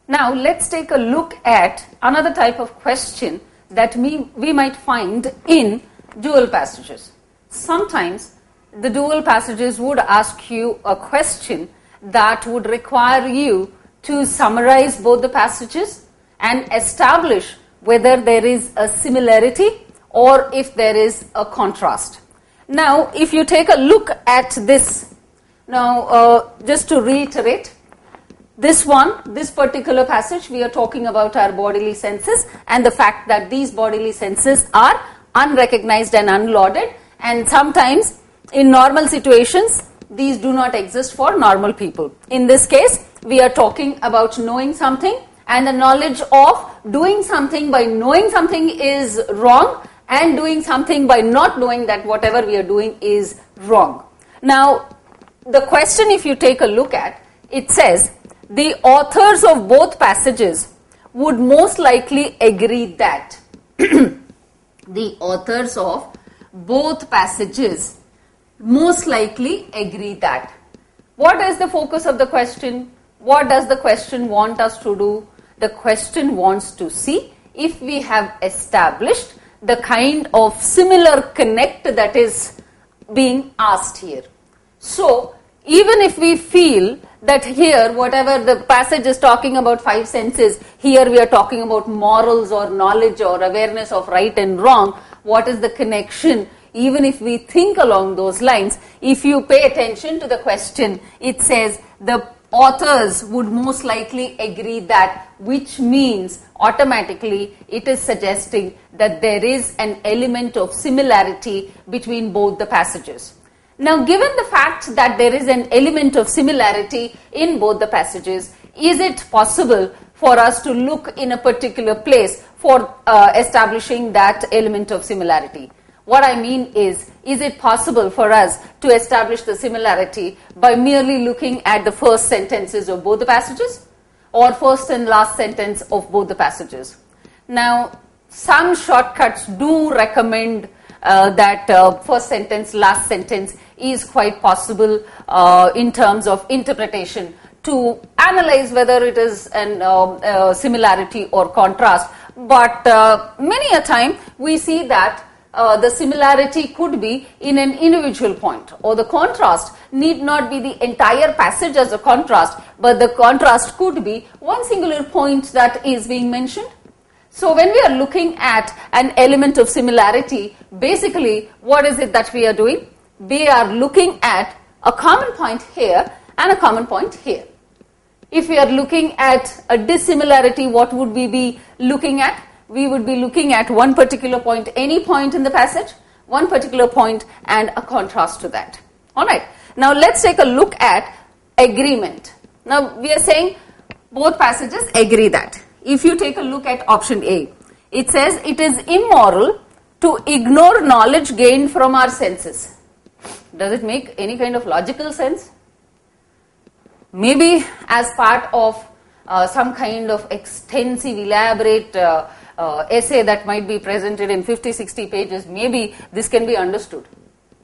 Now let's take a look at another type of question that we might find in dual passages. Sometimes the dual passages would ask you a question that would require you to summarize both the passages and establish whether there is a similarity or if there is a contrast. Now, if you take a look at this, now just to reiterate, this particular passage, we are talking about our bodily senses and the fact that these bodily senses are unrecognized and unlauded, and sometimes in normal situations these do not exist for normal people. In this case, we are talking about knowing something, and the knowledge of doing something by knowing something is wrong, and doing something by not knowing that whatever we are doing is wrong. Now, the question, if you take a look at, it says, the authors of both passages would most likely agree that the authors of both passages most likely agree that. What is the focus of the question? What does the question want us to do? The question wants to see if we have established the kind of similar connect that is being asked here. So, even if we feel that here, whatever the passage is talking about 5 senses, here we are talking about morals or knowledge or awareness of right and wrong, what is the connection? Even if we think along those lines, if you pay attention to the question, it says the authors would most likely agree that, which means automatically it is suggesting that there is an element of similarity between both the passages. Now, given the fact that there is an element of similarity in both the passages, is it possible for us to look in a particular place for establishing that element of similarity? What I mean is it possible for us to establish the similarity by merely looking at the first sentences of both the passages, or first and last sentence of both the passages? Now, some shortcuts do recommend that first sentence, last sentence is quite possible in terms of interpretation to analyze whether it is an similarity or contrast. But many a time we see that the similarity could be in an individual point, or the contrast need not be the entire passage as a contrast, but the contrast could be one singular point that is being mentioned. So when we are looking at an element of similarity, basically what is it that we are doing? We are looking at a common point here and a common point here. If we are looking at a dissimilarity, what would we be looking at? We would be looking at one particular point, any point in the passage, one particular point and a contrast to that. Alright, now let's take a look at agreement. Now we are saying both passages agree that. If you take a look at option A, it says it is immoral to ignore knowledge gained from our senses. Does it make any kind of logical sense? Maybe as part of some kind of extensive, elaborate essay that might be presented in 50-60 pages, maybe this can be understood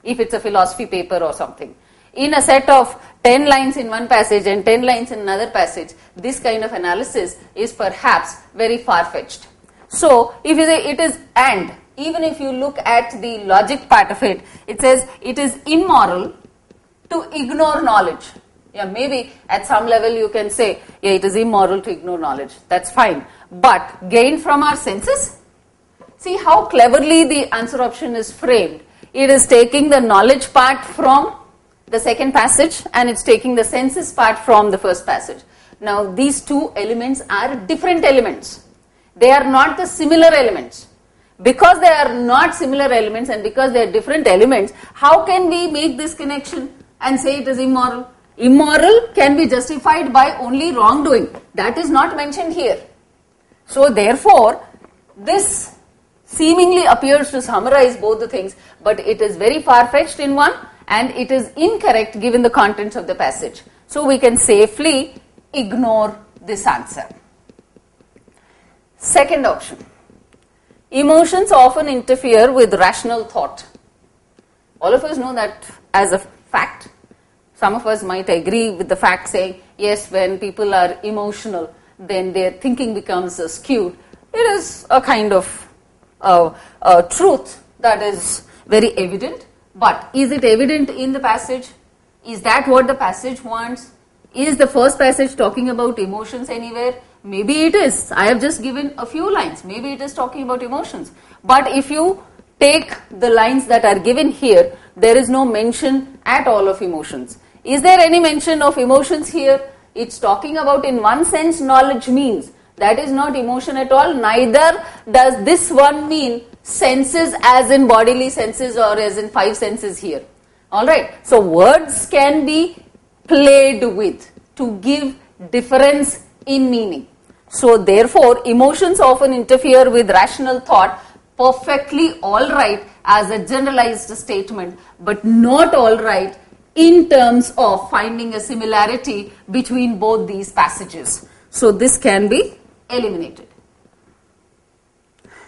if it's a philosophy paper or something. In a set of 10 lines in one passage and 10 lines in another passage, this kind of analysis is perhaps very far-fetched. So, if you say it is and, even if you look at the logic part of it, it says it is immoral to ignore knowledge. Yeah, maybe at some level you can say, yeah, it is immoral to ignore knowledge. That's fine. But gain from our senses? See how cleverly the answer option is framed. It is taking the knowledge part from the second passage and it's taking the senses part from the first passage. Now these two elements are different elements. They are not the similar elements. Because they are not similar elements and because they are different elements, how can we make this connection and say it is immoral? Immoral can be justified by only wrongdoing. That is not mentioned here. So therefore, this seemingly appears to summarize both the things, but it is very far-fetched in one and it is incorrect given the contents of the passage. So we can safely ignore this answer. Second option. Emotions often interfere with rational thought. All of us know that as a fact. Some of us might agree with the fact saying, yes, when people are emotional, then their thinking becomes skewed. It is a kind of truth that is very evident, but is it evident in the passage? Is that what the passage wants? Is the first passage talking about emotions anywhere? Maybe it is. I have just given a few lines. Maybe it is talking about emotions. But if you take the lines that are given here, there is no mention at all of emotions. Is there any mention of emotions here? It's talking about, in one sense, knowledge means. That is not emotion at all. Neither does this one mean senses as in bodily senses or as in five senses here. Alright. So words can be played with to give difference in meaning. So therefore, emotions often interfere with rational thought. Perfectly alright as a generalized statement, but not alright in terms of finding a similarity between both these passages. So this can be eliminated.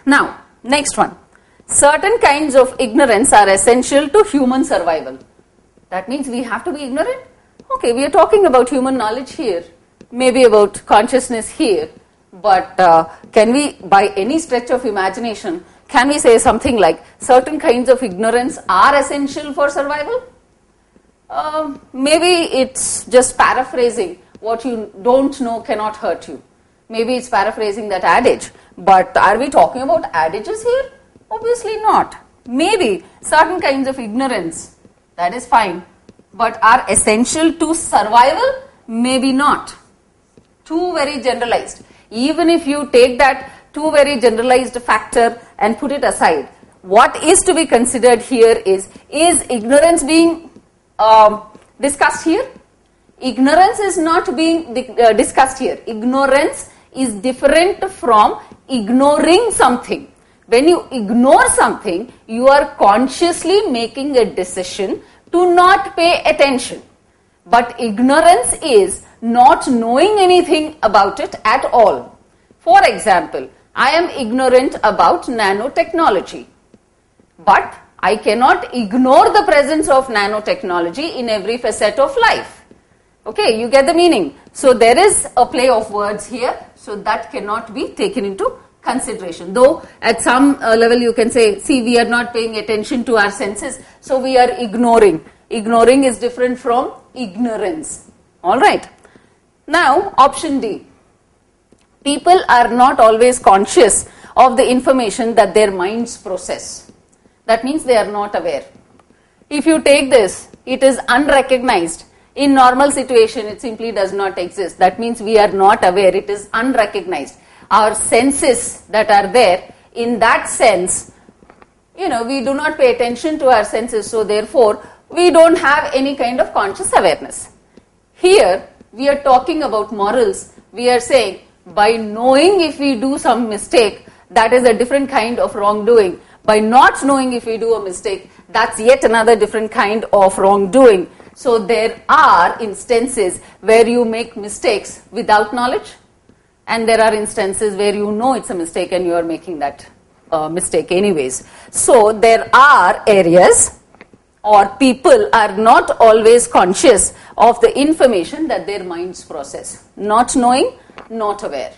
Now, next one. Certain kinds of ignorance are essential to human survival. That means we have to be ignorant? Okay, we are talking about human knowledge here, maybe about consciousness here, but can we, by any stretch of imagination, can we say something like certain kinds of ignorance are essential for survival? Maybe it's just paraphrasing, what you don't know cannot hurt you. Maybe it's paraphrasing that adage, but are we talking about adages here? Obviously not. Maybe certain kinds of ignorance, that is fine, but are essential to survival? Maybe not. Too very generalized. Even if you take that too very generalized factor and put it aside, what is to be considered here is ignorance being discussed here? Ignorance is not being discussed here. Ignorance is different from ignoring something. When you ignore something, you are consciously making a decision to not pay attention. But ignorance is not knowing anything about it at all. For example, I am ignorant about nanotechnology, but I cannot ignore the presence of nanotechnology in every facet of life. Okay, you get the meaning. So there is a play of words here, so that cannot be taken into consideration. Though at some level you can say, see, we are not paying attention to our senses, so we are ignoring. Ignoring is different from ignorance. Alright. Now, option D. People are not always conscious of the information that their minds process. That means they are not aware. If you take this, it is unrecognized. In normal situation, it simply does not exist. That means we are not aware. It is unrecognized. Our senses that are there, in that sense, we do not pay attention to our senses. So therefore, we don't have any kind of conscious awareness. Here, we are talking about morals. We are saying, by knowing if we do some mistake, that is a different kind of wrongdoing. By not knowing if we do a mistake, that's yet another different kind of wrongdoing. So there are instances where you make mistakes without knowledge, and there are instances where you know it's a mistake and you are making that mistake anyways. So there are areas, or people are not always conscious of the information that their minds process. Not knowing, not aware.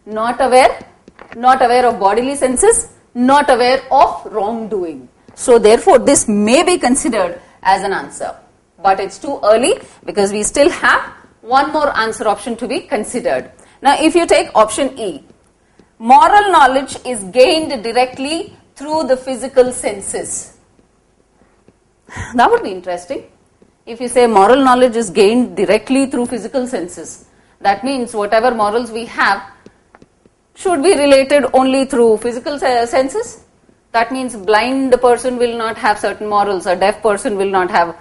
Not aware of bodily senses, not aware of wrongdoing. So therefore, this may be considered as an answer. But it's too early because we still have one more answer option to be considered. Now, if you take option E, moral knowledge is gained directly through the physical senses. That would be interesting. If you say moral knowledge is gained directly through physical senses, that means whatever morals we have should be related only through physical senses. That means blind person will not have certain morals, a deaf person will not have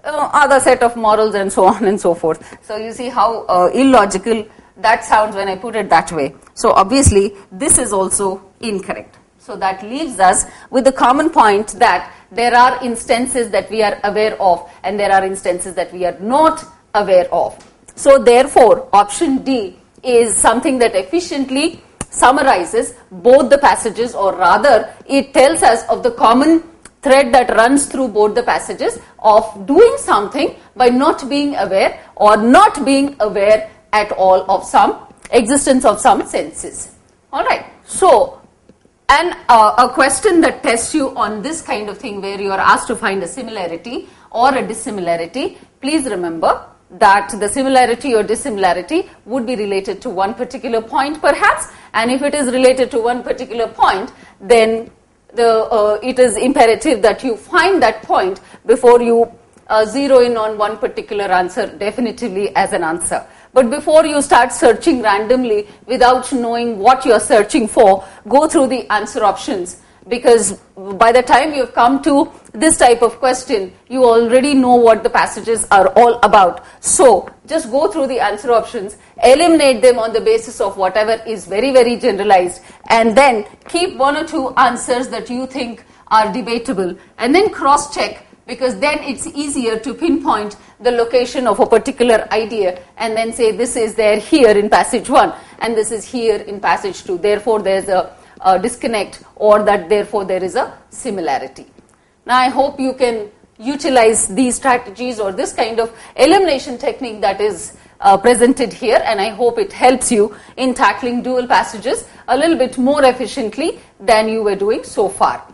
other set of morals, and so on and so forth. So you see how illogical that sounds when I put it that way. So obviously this is also incorrect. So that leaves us with the common point that there are instances that we are aware of and there are instances that we are not aware of. So therefore option D is something that efficiently summarizes both the passages, or rather it tells us of the common thread that runs through both the passages of doing something by not being aware or not being aware at all of some existence of some senses. Alright, so and a question that tests you on this kind of thing where you are asked to find a similarity or a dissimilarity, please remember that the similarity or dissimilarity would be related to one particular point perhaps, and if it is related to one particular point, then it is imperative that you find that point before you zero in on one particular answer definitively as an answer. But before you start searching randomly without knowing what you are searching for, go through the answer options, because by the time you have come to this type of question, you already know what the passages are all about. So just go through the answer options, eliminate them on the basis of whatever is very, very generalized, and then keep one or two answers that you think are debatable, and then cross-check, because then it's easier to pinpoint the location of a particular idea and then say this is there here in passage 1 and this is here in passage 2. Therefore, there's a disconnect, or that therefore there is a similarity. Now, I hope you can utilize these strategies or this kind of elimination technique that is presented here, and I hope it helps you in tackling dual passages a little bit more efficiently than you were doing so far.